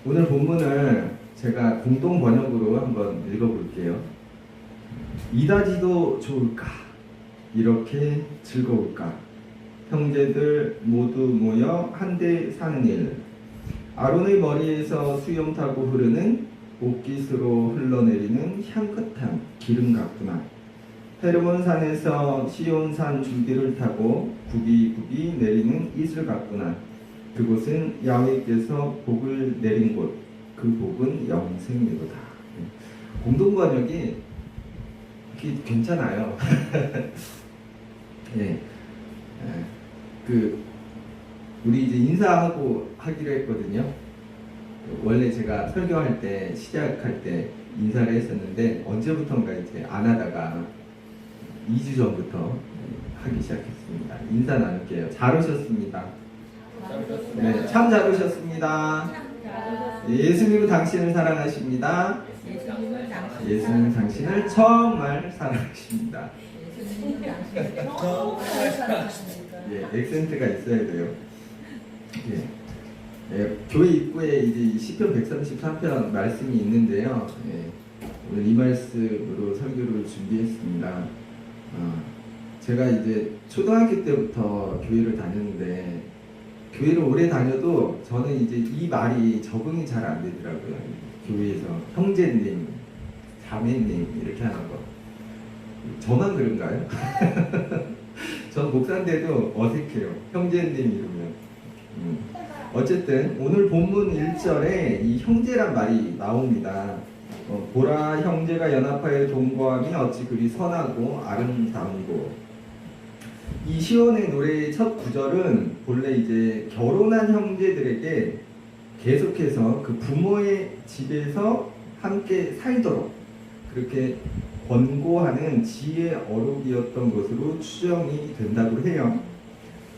오늘 본문을 제가 공동 번역으로 한번 읽어볼게요. 이다지도 좋을까? 이렇게 즐거울까? 형제들 모두 모여 한데 사는 일. 아론의 머리에서 수염 타고 흐르는 옥깃으로 흘러내리는 향긋한 기름 같구나. 헤르몬 산에서 시온산 줄기를 타고 굽이굽이 내리는 이슬 같구나. 그곳은 야훼께서 복을 내린 곳, 그 복은 영생이로다. 공동번역이 괜찮아요. 예, 우리 이제 인사하고 하기로 했거든요. 원래 제가 설교할 때 시작할 때 인사를 했었는데 언제부턴가 이제 안 하다가 2주 전부터 하기 시작했습니다. 인사 나눌게요. 잘 오셨습니다. 네, 참 잘 오셨습니다. 예수님은 당신을 사랑하십니다. 예수님은 당신을 정말 사랑하십니다. 예, 액센트가 있어야 돼요. 예, 교회 입구에 이제 시편 133편 말씀이 있는데요. 예, 오늘 이 말씀으로 설교를 준비했습니다. 제가 이제 초등학교 때부터 교회를 다녔는데 교회를 오래 다녀도 저는 이제 이 말이 적응이 잘 안 되더라고요. 교회에서 형제님, 자매님 이렇게 하는 거. 저만 그런가요? 전 목사인데도 어색해요. 형제님 이러면. 어쨌든 오늘 본문 1절에 이 형제란 말이 나옵니다. 보라 형제가 연합하여 동거함이 어찌 그리 선하고 아름다운고. 이 시온의 노래의 첫 구절은 본래 이제 결혼한 형제들에게 계속해서 그 부모의 집에서 함께 살도록 그렇게 권고하는 지혜의 어록이었던 것으로 추정이 된다고 해요.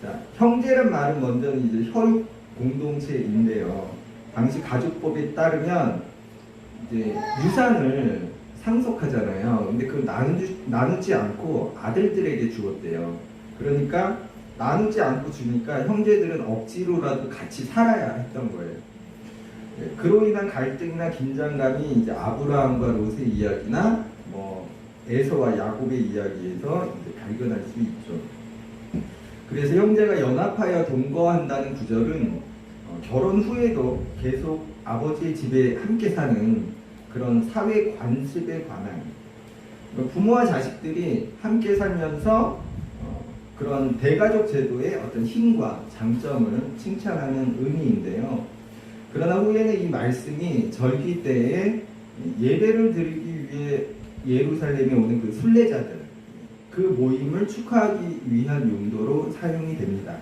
자, 형제란 말은 먼저는 이제 혈육 공동체인데요. 당시 가족법에 따르면 이제 유산을 상속하잖아요. 근데 그걸 나누지 않고 아들들에게 주었대요. 그러니까 나누지 않고 주니까 형제들은 억지로라도 같이 살아야 했던 거예요. 그로 인한 갈등이나 긴장감이 이제 아브라함과 롯의 이야기나 뭐 에서와 야곱의 이야기에서 이제 발견할 수 있죠. 그래서 형제가 연합하여 동거한다는 구절은 결혼 후에도 계속 아버지의 집에 함께 사는 그런 사회 관습에 관한 부모와 자식들이 함께 살면서 그런 대가족 제도의 어떤 힘과 장점을 칭찬하는 의미인데요. 그러나 후에는 이 말씀이 절기 때에 예배를 드리기 위해 예루살렘에 오는 그 순례자들, 그 모임을 축하하기 위한 용도로 사용이 됩니다.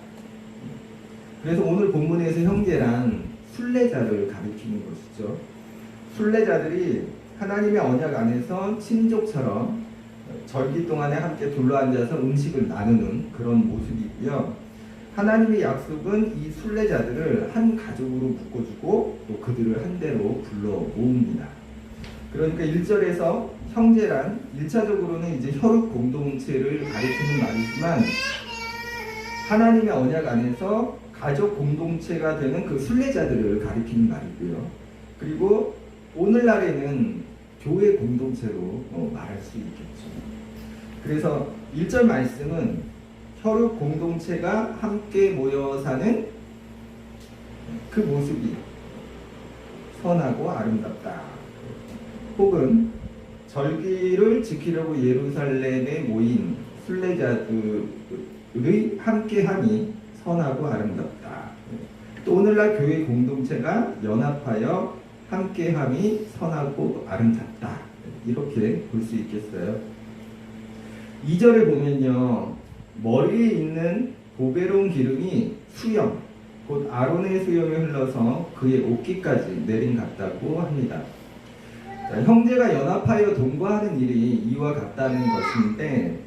그래서 오늘 본문에서 형제란 순례자를 가리키는 것이죠. 순례자들이 하나님의 언약 안에서 친족처럼 절기 동안에 함께 둘러앉아서 음식을 나누는 그런 모습이고요. 하나님의 약속은 이 순례자들을 한 가족으로 묶어주고 또 그들을 한데로 불러 모읍니다. 그러니까 1절에서 형제란 1차적으로는 이제 혈육 공동체를 가리키는 말이지만 하나님의 언약 안에서 가족 공동체가 되는 그 순례자들을 가리키는 말이고요. 그리고 오늘날에는 교회 공동체로 말할 수 있겠죠. 그래서 1절 말씀은 혈육 공동체가 함께 모여 사는 그 모습이 선하고 아름답다. 혹은 절기를 지키려고 예루살렘에 모인 순례자들의 함께함이 선하고 아름답다. 또 오늘날 교회 공동체가 연합하여 함께함이 선하고 아름답다. 이렇게 볼 수 있겠어요. 2절에 보면요. 머리에 있는 보배로운 기름이 수염, 곧 아론의 수염에 흘러서 그의 옷깃까지 내린 같다고 합니다. 자, 형제가 연합하여 동거하는 일이 이와 같다는 것인데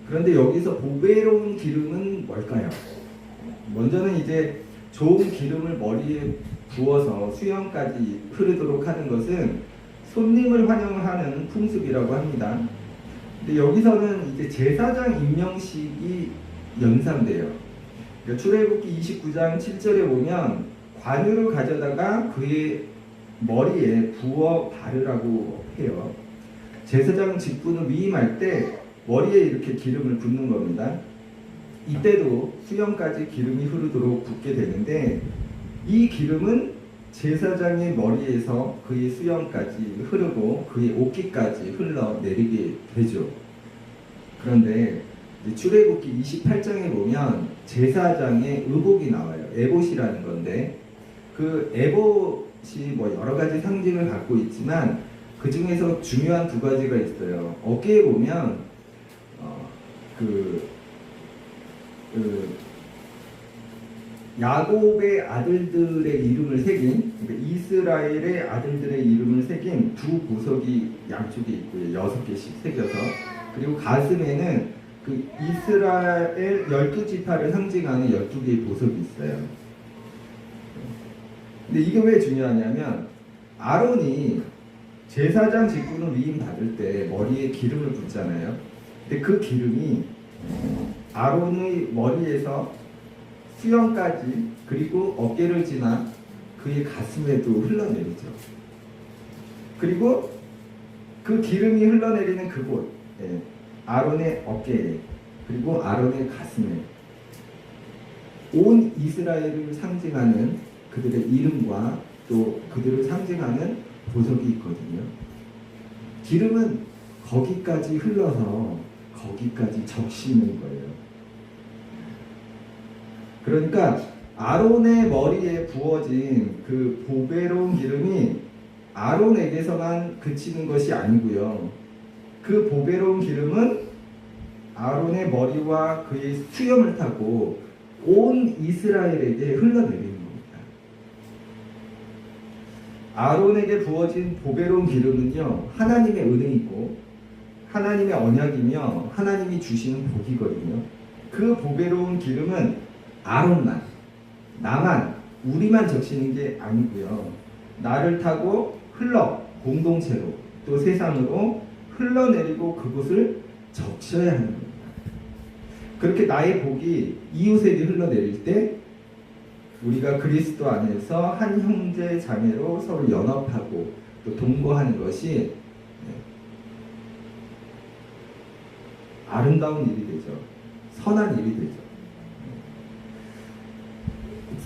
그런데 여기서 보배로운 기름은 뭘까요? 먼저는 이제 좋은 기름을 머리에 부어서 수염까지 흐르도록 하는 것은 손님을 환영하는 풍습이라고 합니다. 근데 여기서는 이제 제사장 임명식이 연상돼요. 그러니까 출애굽기 29장 7절에 보면 관유를 가져다가 그의 머리에 부어 바르라고 해요. 제사장 직분을 위임할 때 머리에 이렇게 기름을 붓는 겁니다. 이때도 수염까지 기름이 흐르도록 붓게 되는데 이 기름은 제사장의 머리에서 그의 수염까지 흐르고 그의 옷깃까지 흘러내리게 되죠. 그런데 출애굽기 28장에 보면 제사장의 의복이 나와요. 에봇이라는 건데 그 에봇이 뭐 여러 가지 상징을 갖고 있지만 그 중에서 중요한 두 가지가 있어요. 어깨에 보면 야곱의 아들들의 이름을 새긴, 그러니까 이스라엘의 아들들의 이름을 새긴 두 보석이 양쪽에 있고요. 6개씩 새겨서. 그리고 가슴에는 그 이스라엘 12지파를 상징하는 12개의 보석이 있어요. 근데 이게 왜 중요하냐면 아론이 제사장 직분을 위임 받을 때 머리에 기름을 붓잖아요. 근데 그 기름이 아론의 머리에서 수염까지 그리고 어깨를 지나 그의 가슴에도 흘러내리죠. 그리고 그 기름이 흘러내리는 그곳, 아론의 어깨에 그리고 아론의 가슴에 온 이스라엘을 상징하는 그들의 이름과 또 그들을 상징하는 보석이 있거든요. 기름은 거기까지 흘러서 거기까지 적시는 거예요. 그러니까 아론의 머리에 부어진 그 보배로운 기름이 아론에게서만 그치는 것이 아니고요. 그 보배로운 기름은 아론의 머리와 그의 수염을 타고 온 이스라엘에게 흘러내리는 겁니다. 아론에게 부어진 보배로운 기름은요, 하나님의 은혜이고 하나님의 언약이며 하나님이 주시는 복이거든요. 그 보배로운 기름은 아론만, 나만, 우리만 적시는 게 아니고요. 나를 타고 공동체로 또 세상으로 흘러내리고 그곳을 적셔야 하는 겁니다. 그렇게 나의 복이 이웃에게 흘러내릴 때 우리가 그리스도 안에서 한 형제 자매로 서로 연합하고 또 동거하는 것이 아름다운 일이 되죠. 선한 일이 되죠.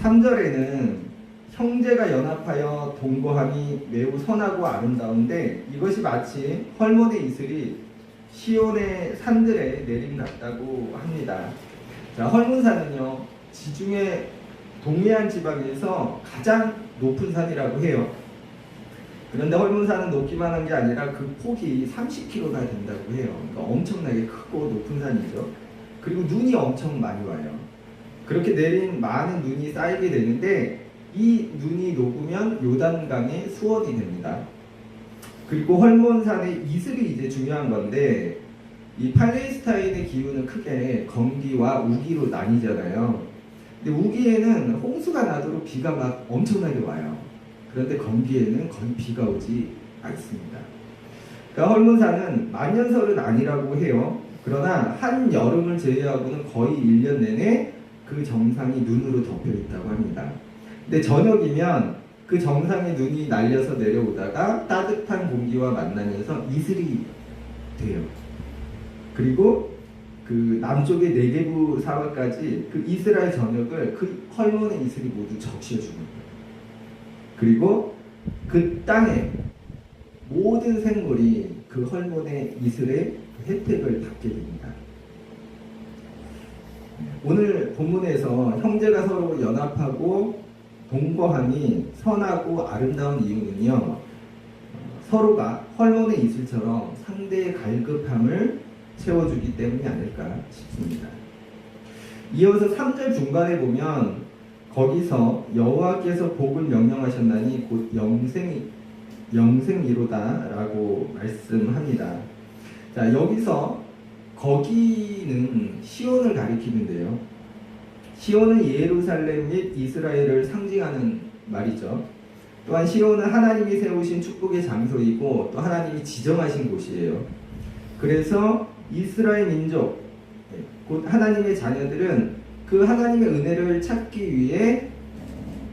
3절에는 형제가 연합하여 동거함이 매우 선하고 아름다운데 이것이 마치 헐몬의 이슬이 시온의 산들에 내림 같다고 합니다. 자, 헐몬산은요, 지중해 동해안 지방에서 가장 높은 산이라고 해요. 그런데 헐몬산은 높기만 한 게 아니라 그 폭이 30km가 된다고 해요. 그러니까 엄청나게 크고 높은 산이죠. 그리고 눈이 엄청 많이 와요. 그렇게 내린 많은 눈이 쌓이게 되는데 이 눈이 녹으면 요단강의 수원이 됩니다. 그리고 헐몬산의 이슬이 이제 중요한 건데 이 팔레스타인의 기후는 크게 건기와 우기로 나뉘잖아요. 근데 우기에는 홍수가 나도록 비가 막 엄청나게 와요. 그런데 건기에는 거의 비가 오지 않습니다. 그러니까 헐몬산은 만년설은 아니라고 해요. 그러나 한 여름을 제외하고는 거의 1년 내내 그 정상이 눈으로 덮여 있다고 합니다. 근데 저녁이면 그 정상에 눈이 날려서 내려오다가 따뜻한 공기와 만나면서 이슬이 돼요. 그리고 그 남쪽의 네게부 사막까지 그 이스라엘 전역을 그 헐몬의 이슬이 모두 적셔주는 거예요. 그리고 그 땅에 모든 생물이 그 헐몬의 이슬의 혜택을 받게 됩니다. 오늘 본문에서 형제가 서로 연합하고 동거함이 선하고 아름다운 이유는요, 서로가 헐몬의 이슬처럼 상대의 갈급함을 채워주기 때문이 아닐까 싶습니다. 이어서 3절 중반에 보면 거기서 여호와께서 복을 명령하셨나니 곧 영생이로다 라고 말씀합니다. 자, 여기서 거기는 시온을 가리키는데요. 시온은 예루살렘 및 이스라엘을 상징하는 말이죠. 또한 시온은 하나님이 세우신 축복의 장소이고 또 하나님이 지정하신 곳이에요. 그래서 이스라엘 민족, 곧 하나님의 자녀들은 그 하나님의 은혜를 찾기 위해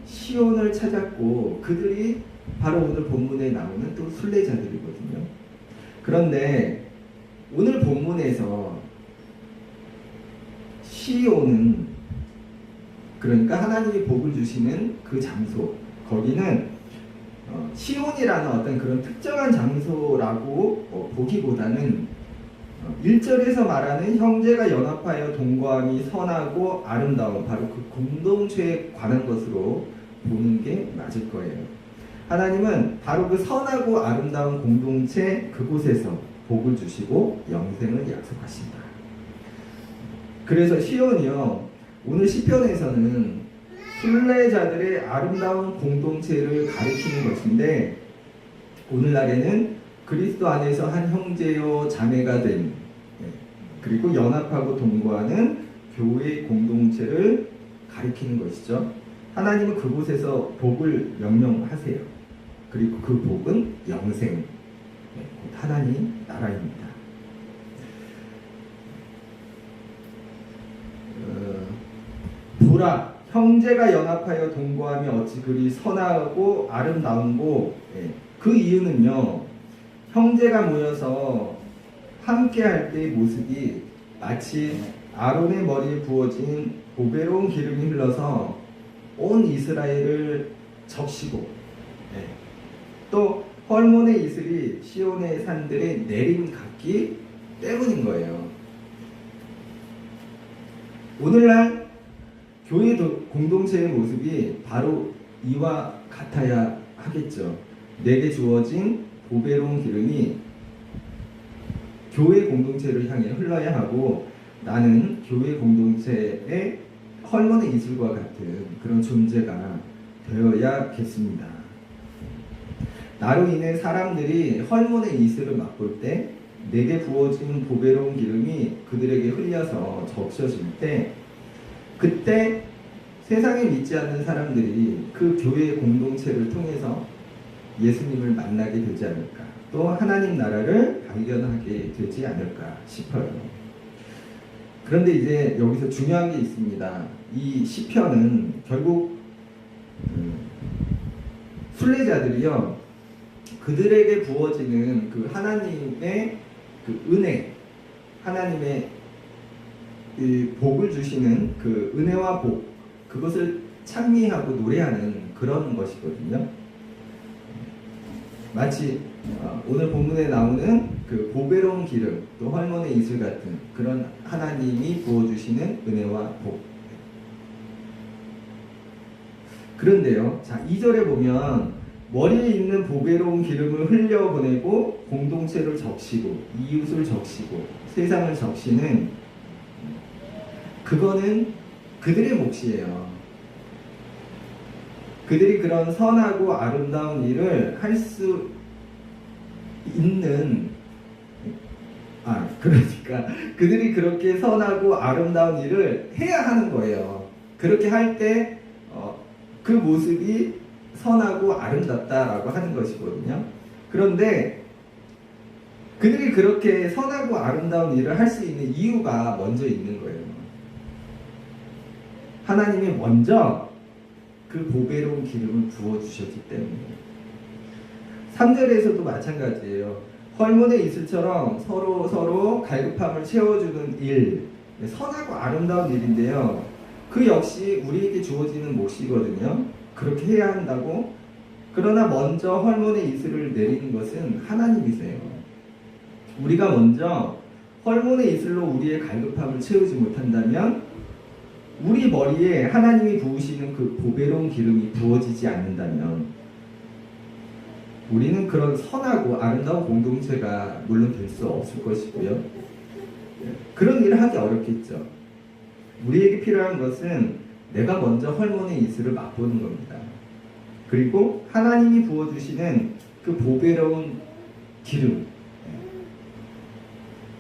시온을 찾았고 그들이 바로 오늘 본문에 나오는 또 순례자들이거든요. 그런데 오늘 본문에서 시온은, 그러니까 하나님이 복을 주시는 그 장소, 거기는 시온이라는 어떤 그런 특정한 장소라고 보기보다는 1절에서 말하는 형제가 연합하여 동거함이 선하고 아름다운, 바로 그 공동체에 관한 것으로 보는 게 맞을 거예요. 하나님은 바로 그 선하고 아름다운 공동체 그곳에서 복을 주시고 영생을 약속하신다. 그래서 시온이요, 오늘 시편에서는 순례자들의 아름다운 공동체를 가리키는 것인데, 오늘날에는 그리스도 안에서 한 형제요 자매가 된, 그리고 연합하고 동거하는 교회 공동체를 가리키는 것이죠. 하나님은 그곳에서 복을 명령하세요. 그리고 그 복은 영생, 곧 하나님 나라입니다. 보라, 형제가 연합하여 동거하며 어찌 그리 선하고 아름다운고. 그 이유는요, 형제가 모여서 함께 할 때의 모습이 마치 아론의 머리에 부어진 보배로운 기름이 흘러서 온 이스라엘을 적시고, 또 헐몬의 이슬이 시온의 산들에 내림 같기 때문인 거예요. 오늘날 교회 공동체의 모습이 바로 이와 같아야 하겠죠. 내게 주어진 보배로운 기름이 교회 공동체를 향해 흘러야 하고, 나는 교회 공동체의 헐몬의 이슬과 같은 그런 존재가 되어야겠습니다. 나로 인해 사람들이 헐몬의 이슬을 맛볼 때, 내게 부어진 보배로운 기름이 그들에게 흘려서 적셔질 때, 그때 세상에 믿지 않는 사람들이 그 교회 공동체를 통해서 예수님을 만나게 되지 않을까, 또 하나님 나라를 발견하게 되지 않을까 싶어요. 그런데 이제 여기서 중요한 게 있습니다. 이 시편은 결국 순례자들이요, 그들에게 부어지는 그 하나님의 그 은혜, 하나님의 그 복을 주시는 그 은혜와 복, 그것을 찬미하고 노래하는 그런 것이거든요. 마치 오늘 본문에 나오는 그 보배로운 기름, 또 헐몬의 이슬 같은 그런 하나님이 부어주시는 은혜와 복. 그런데요, 자, 2절에 보면 머리에 있는 보배로운 기름을 흘려보내고 공동체를 적시고 이웃을 적시고 세상을 적시는, 그거는 그들의 몫이에요. 그들이 그런 선하고 아름다운 일을 할 수 있는, 그러니까 그들이 그렇게 선하고 아름다운 일을 해야 하는 거예요. 그렇게 할 때 그 모습이 선하고 아름답다라고 하는 것이거든요. 그런데 그들이 그렇게 선하고 아름다운 일을 할 수 있는 이유가 먼저 있는 거예요. 하나님이 먼저 그 보배로운 기름을 부어주셨기 때문에. 3절에서도 마찬가지예요. 헐몬의 이슬처럼 서로 갈급함을 채워주는 일, 선하고 아름다운 일인데요, 그 역시 우리에게 주어지는 몫이거든요. 그렇게 해야 한다고. 그러나 먼저 헐몬의 이슬을 내리는 것은 하나님이세요. 우리가 먼저 헐몬의 이슬로 우리의 갈급함을 채우지 못한다면, 우리 머리에 하나님이 부으시는 그 보배로운 기름이 부어지지 않는다면, 우리는 그런 선하고 아름다운 공동체가 물론 될 수 없을 것이고요. 그런 일을 하기 어렵겠죠. 우리에게 필요한 것은 내가 먼저 헐몬의 이슬을 맛보는 겁니다. 그리고 하나님이 부어주시는 그 보배로운 기름,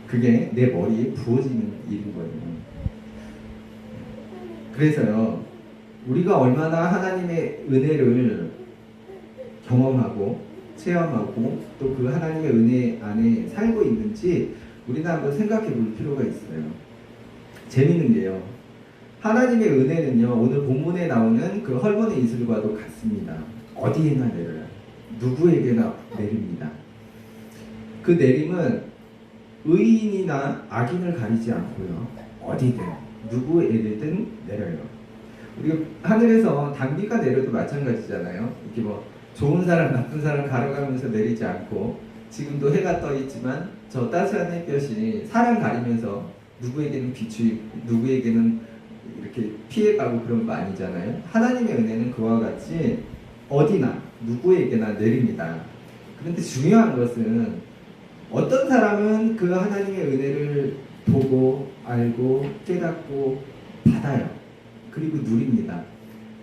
그게 내 머리에 부어지는 일인 거예요. 그래서요, 우리가 얼마나 하나님의 은혜를 경험하고 체험하고 또 그 하나님의 은혜 안에 살고 있는지 우리는 한번 생각해 볼 필요가 있어요. 재밌는 게요, 하나님의 은혜는요, 오늘 본문에 나오는 그 헐몬의 이슬과도 같습니다. 어디에나 내려요. 누구에게나 내립니다. 그 내림은 의인이나 악인을 가리지 않고요. 어디든 누구에게든 내려요. 우리가 하늘에서 단비가 내려도 마찬가지잖아요. 이렇게 뭐 좋은 사람 나쁜 사람 가려가면서 내리지 않고, 지금도 해가 떠 있지만 저 따스한 햇볕이 사람 가리면서 누구에게는 비추이고 누구에게는 이렇게 피해가고 그런 거 아니잖아요. 하나님의 은혜는 그와 같이 어디나 누구에게나 내립니다. 그런데 중요한 것은 어떤 사람은 그 하나님의 은혜를 보고 알고 깨닫고 받아요. 그리고 누립니다.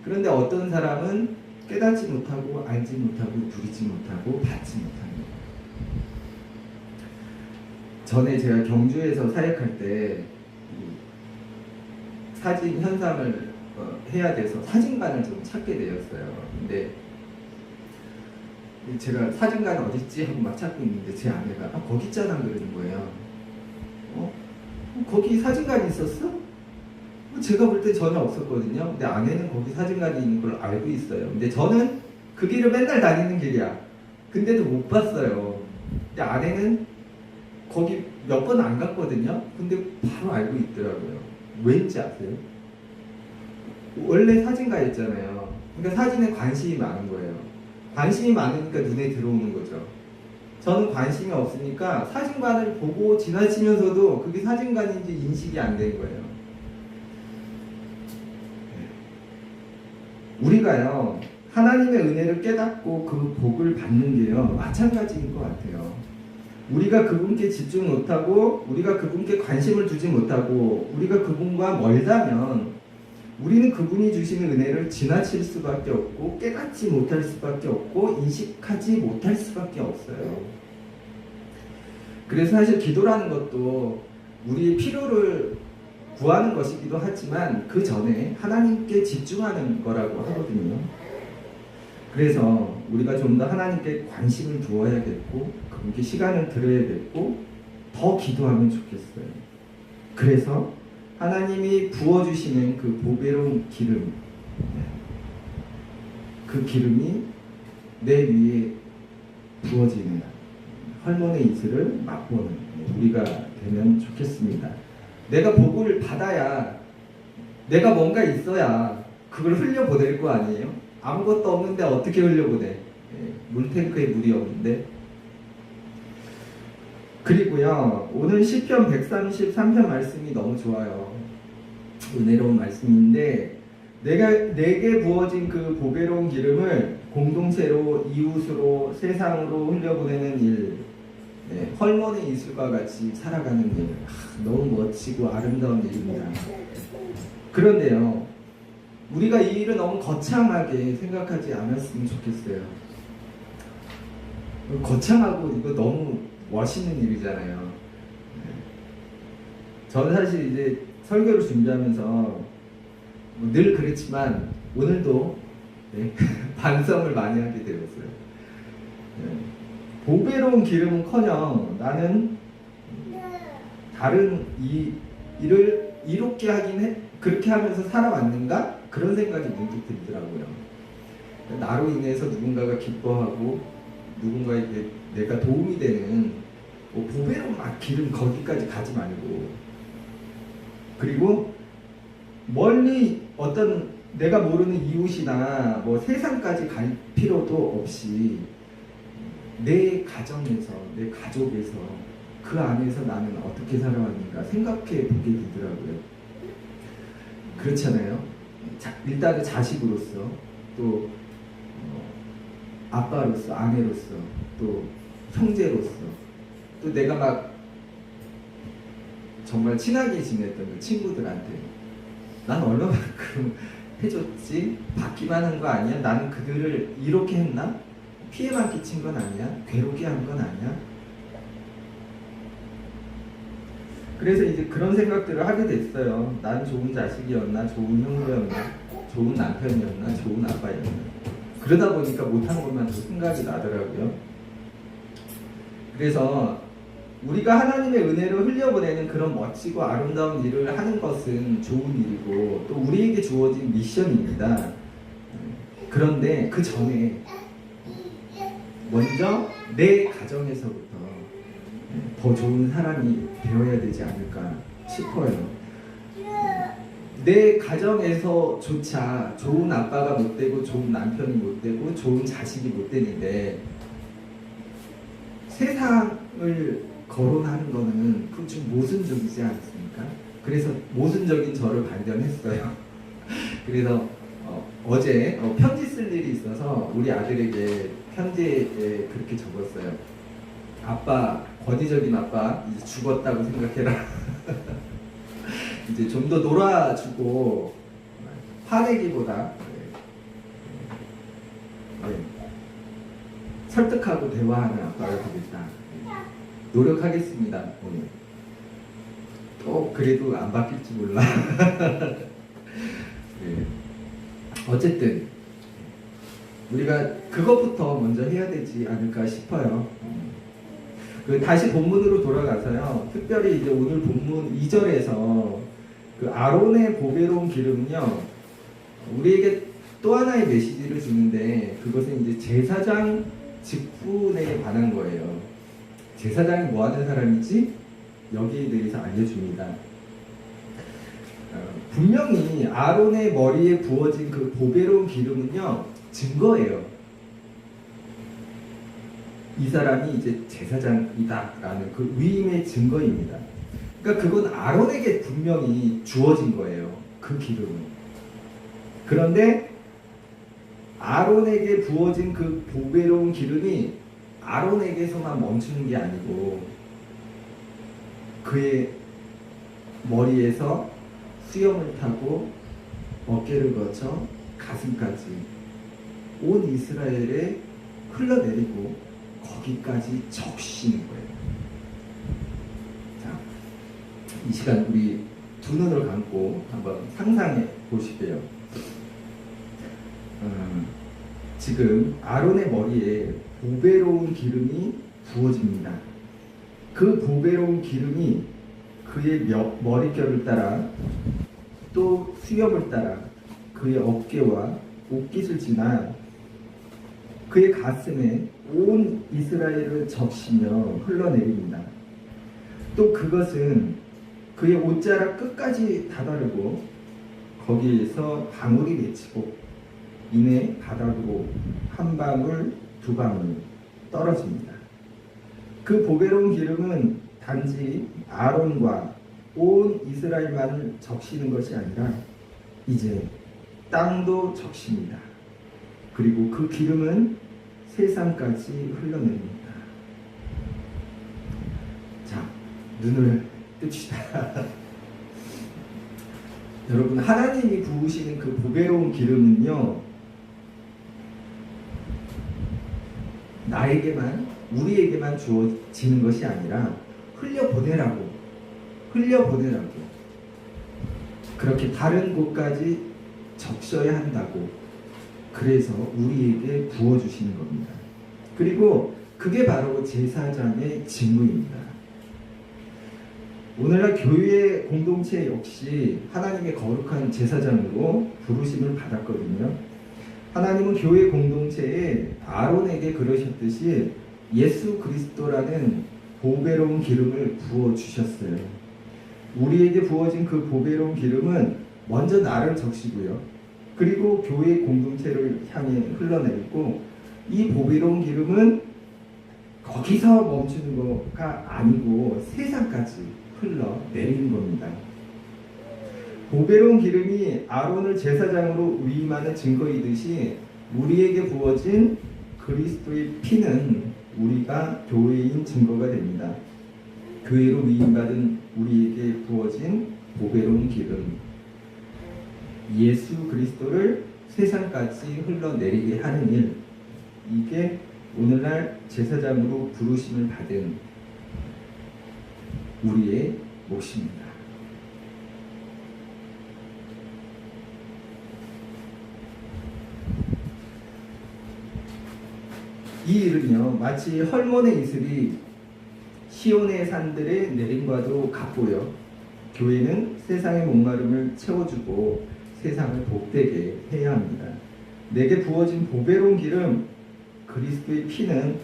그런데 어떤 사람은 깨닫지 못하고 알지 못하고 누리지 못하고 받지 못합니다. 전에 제가 경주에서 사역할 때 사진 현상을 해야 돼서 사진관을 좀 찾게 되었어요. 근데 제가 사진관 어딨지 하고 막 찾고 있는데 제 아내가 거기 있잖아 그러는 거예요. 거기 사진관이 있었어? 제가 볼 때 전혀 없었거든요. 근데 아내는 거기 사진관이 있는 걸 알고 있어요. 근데 저는 그 길을 맨날 다니는 길이야. 근데도 못 봤어요. 근데 아내는 거기 몇 번 안 갔거든요. 근데 바로 알고 있더라고요. 왠지 아세요? 원래 사진가였잖아요. 그러니까 사진에 관심이 많은 거예요. 관심이 많으니까 눈에 들어오는 거죠. 저는 관심이 없으니까 사진관을 보고 지나치면서도 그게 사진관인지 인식이 안 된 거예요. 우리가요, 하나님의 은혜를 깨닫고 그 복을 받는 게요, 마찬가지인 것 같아요. 우리가 그분께 집중 못하고, 우리가 그분께 관심을 두지 못하고, 우리가 그분과 멀다면 우리는 그분이 주시는 은혜를 지나칠 수밖에 없고, 깨닫지 못할 수밖에 없고, 인식하지 못할 수밖에 없어요. 그래서 사실 기도라는 것도 우리의 필요를 구하는 것이기도 하지만 그 전에 하나님께 집중하는 거라고 하거든요. 그래서 우리가 좀 더 하나님께 관심을 두어야겠고, 그분께 시간을 들여야겠고, 더 기도하면 좋겠어요. 그래서 하나님이 부어주시는 그 보배로운 기름, 그 기름이 내 위에 부어지는 헐몬의 이슬을 맛보는 우리가 되면 좋겠습니다. 내가 복을 받아야, 내가 뭔가 있어야 그걸 흘려보낼 거 아니에요? 아무것도 없는데 어떻게 흘려보내? 물탱크에 물이 없는데. 그리고요, 오늘 시편 133편 말씀이 너무 좋아요. 은혜로운 말씀인데, 내게 부어진 그 보배로운 기름을 공동체로, 이웃으로, 세상으로 흘려보내는 일, 헐몬의 이슬과 같이 살아가는 일, 너무 멋지고 아름다운 일입니다. 그런데요, 우리가 이 일을 너무 거창하게 생각하지 않았으면 좋겠어요. 거창하고 이거 너무 멋있는 일이잖아요. 저는 사실 이제 설교를 준비하면서 늘 그렇지만 오늘도 반성을 많이 하게 되었어요. 보배로운 기름은커녕 나는 다른 이 일을 이롭게 그렇게 하면서 살아왔는가? 그런 생각이 문득 들더라고요. 나로 인해서 누군가가 기뻐하고 누군가에게 내가 도움이 되는 보배로운 기름 거기까지 가지 말고, 그리고 멀리 어떤 내가 모르는 이웃이나 뭐 세상까지 갈 필요도 없이 내 가정에서, 내 가족에서, 그 안에서 나는 어떻게 살아왔는가 생각해 보게 되더라고요. 그렇잖아요. 일단은 자식으로서, 또 아빠로서, 아내로서, 또 형제로서, 또 내가 막 정말 친하게 지냈던 그 친구들한테 난 얼마만큼 해줬지? 받기만 한 거 아니야? 나는 그들을 이렇게 했나? 피해만 끼친 건 아니야? 괴롭게 한 건 아니야? 그래서 이제 그런 생각들을 하게 됐어요. 난 좋은 자식이었나? 좋은 형부였나? 좋은 남편이었나? 좋은 아빠였나? 그러다 보니까 못한 것만 더 생각이 나더라고요. 그래서 우리가 하나님의 은혜로 흘려보내는 그런 멋지고 아름다운 일을 하는 것은 좋은 일이고 또 우리에게 주어진 미션입니다. 그런데 그 전에 먼저 내 가정에서부터 더 좋은 사람이 되어야 되지 않을까 싶어요. 내 가정에서조차 좋은 아빠가 못 되고 좋은 남편이 못 되고 좋은 자식이 못 되는데 세상을 거론하는 거는 그건 좀 모순적이지 않습니까? 그래서 모순적인 저를 발견했어요. 그래서 어제 편지 쓸 일이 있어서 우리 아들에게 편지에 그렇게 적었어요. 아빠, 권위적인 아빠 이제 죽었다고 생각해라. 이제 좀 더 놀아주고 화내기보다 설득하고 대화하는 아빠가 되겠다. 노력하겠습니다. 오늘. 또 그래도 안 바뀔지 몰라. 네. 어쨌든 우리가 그것부터 먼저 해야 되지 않을까 싶어요. 다시 본문으로 돌아가서요. 특별히 이제 오늘 본문 2절에서 그 아론의 보배로운 기름은요, 우리에게 또 하나의 메시지를 주는데 그것은 이제 제사장 직분에 관한 거예요. 제사장이 뭐 하는 사람이지? 여기에 대해서 알려줍니다. 분명히 아론의 머리에 부어진 그 보배로운 기름은요, 증거예요. 이 사람이 이제 제사장이다라는 그 위임의 증거입니다. 그러니까 그건 아론에게 분명히 주어진 거예요. 그 기름은. 그런데 아론에게 부어진 그 보배로운 기름이 아론에게서만 멈추는 게 아니고 그의 머리에서 수염을 타고 어깨를 거쳐 가슴까지 온 이스라엘에 흘러내리고 거기까지 적시는 거예요. 자, 이 시간 우리 두 눈을 감고 한번 상상해 보시게요. 지금 아론의 머리에 보배로운 기름이 부어집니다. 그 보배로운 기름이 그의 머릿결을 따라 또 수염을 따라 그의 어깨와 옷깃을 지나 그의 가슴에 온 이스라엘을 적시며 흘러내립니다. 또 그것은 그의 옷자락 끝까지 다다르고 거기에서 방울이 맺히고 이내 바닥으로 한 방울 두 방울 떨어집니다. 그 보배로운 기름은 단지 아론과 온 이스라엘만을 적시는 것이 아니라 이제 땅도 적십니다. 그리고 그 기름은 세상까지 흘러내립니다. 자, 눈을 뜹시다. 여러분, 하나님이 부으시는 그 보배로운 기름은요, 나에게만, 우리에게만 주어지는 것이 아니라 흘려보내라고 그렇게 다른 곳까지 적셔야 한다고 그래서 우리에게 부어주시는 겁니다. 그리고 그게 바로 제사장의 직무입니다. 오늘날 교회 공동체 역시 하나님의 거룩한 제사장으로 부르심을 받았거든요. 하나님은 교회 공동체에 아론에게 그러셨듯이 예수 그리스도라는 보배로운 기름을 부어주셨어요. 우리에게 부어진 그 보배로운 기름은 먼저 나를 적시고요. 그리고 교회 공동체를 향해 흘러내리고 이 보배로운 기름은 거기서 멈추는 거가 아니고 세상까지 흘러내리는 겁니다. 보배로운 기름이 아론을 제사장으로 위임하는 증거이듯이 우리에게 부어진 그리스도의 피는 우리가 교회인 증거가 됩니다. 교회로 위임받은 우리에게 부어진 보배로운 기름, 예수 그리스도를 세상까지 흘러내리게 하는 일, 이게 오늘날 제사장으로 부르심을 받은 우리의 몫입니다. 이 일은요, 마치 헐몬의 이슬이 시온의 산들에 내림과도 같고요. 교회는 세상의 목마름을 채워주고 세상을 복되게 해야 합니다. 내게 부어진 보배로운 기름, 그리스도의 피는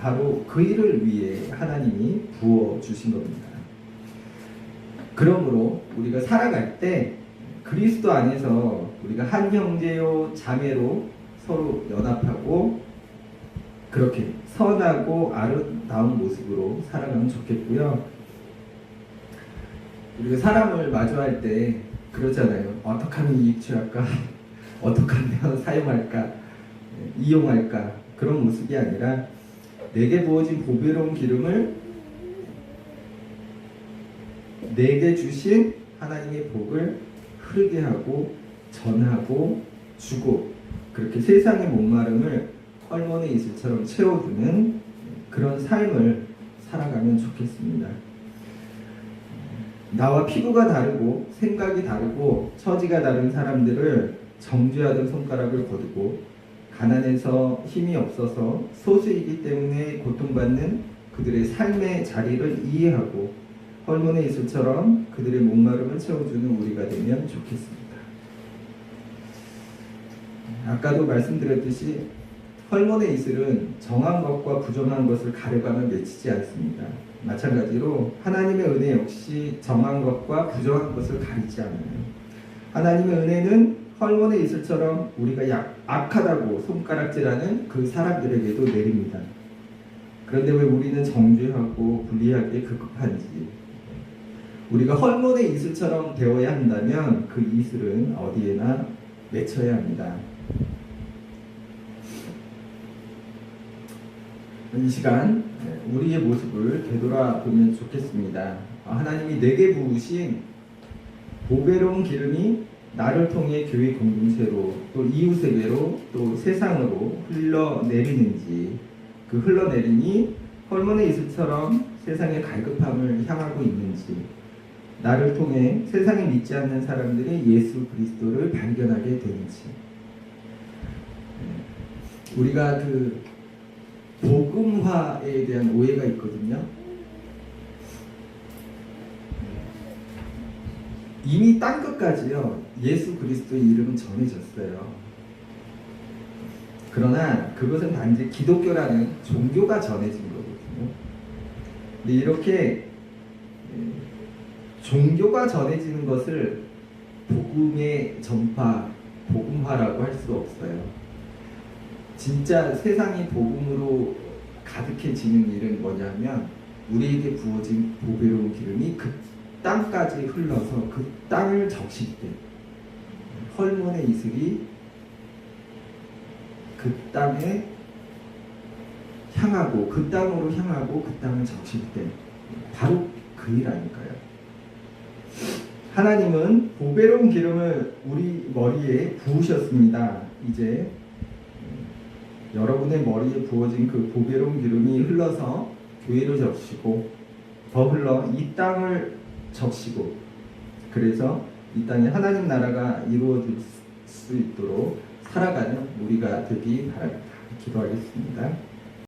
바로 그 일을 위해 하나님이 부어 주신 겁니다. 그러므로 우리가 살아갈 때 그리스도 안에서 우리가 한 형제요 자매로 서로 연합하고 그렇게 선하고 아름다운 모습으로 살아가면 좋겠고요. 우리가 사람을 마주할 때 그러잖아요. 어떻게 하면 이익 취할까? 어떻게 하면 사용할까? 이용할까? 그런 모습이 아니라 내게 부어진 보배로운 기름을 내게 주신 하나님의 복을 흐르게 하고 전하고 주고 그렇게 세상의 목마름을 헐몬의 이슬처럼 채워주는 그런 삶을 살아가면 좋겠습니다. 나와 피부가 다르고 생각이 다르고 처지가 다른 사람들을 정죄하던 손가락을 거두고 가난해서 힘이 없어서 소수이기 때문에 고통받는 그들의 삶의 자리를 이해하고 헐몬의 이슬처럼 그들의 목마름을 채워주는 우리가 되면 좋겠습니다. 아까도 말씀드렸듯이 헐몬의 이슬은 정한 것과 부정한 것을 가려가며 맺히지 않습니다. 마찬가지로 하나님의 은혜 역시 정한 것과 부정한 것을 가리지 않아요. 하나님의 은혜는 헐몬의 이슬처럼 우리가 악하다고 손가락질하는 그 사람들에게도 내립니다. 그런데 왜 우리는 정죄하고 불리하게 급급한지, 우리가 헐몬의 이슬처럼 되어야 한다면 그 이슬은 어디에나 맺혀야 합니다. 이 시간 우리의 모습을 되돌아보면 좋겠습니다. 하나님이 내게 부으신 보배로운 기름이 나를 통해 교회 공동체로 또 이웃에게로 또 세상으로 흘러내리는지, 그 흘러내리니 헐몬의 이슬처럼 세상의 갈급함을 향하고 있는지, 나를 통해 세상에 믿지 않는 사람들이 예수 그리스도를 발견하게 되는지. 우리가 그 복음화에 대한 오해가 있거든요. 이미 땅 끝까지요 예수 그리스도의 이름은 전해졌어요. 그러나 그것은 단지 기독교라는 종교가 전해진 거거든요. 근데 이렇게 종교가 전해지는 것을 복음의 전파, 복음화라고 할 수가 없어요. 진짜 세상이 복음으로 가득해지는 일은 뭐냐면 우리에게 부어진 보배로운 기름이 그 땅까지 흘러서 그 땅을 적실 때 헐몬의 이슬이 그 땅에 향하고 그 땅으로 향하고 그 땅을 적실 때 바로 그 일 아닐까요? 하나님은 보배로운 기름을 우리 머리에 부으셨습니다. 이제 여러분의 머리에 부어진 그 보배로운 기름이 흘러서 교회로 적시고 더 흘러 이 땅을 적시고 그래서 이 땅에 하나님 나라가 이루어질 수 있도록 살아가는 우리가 되기 바랍니다. 기도하겠습니다.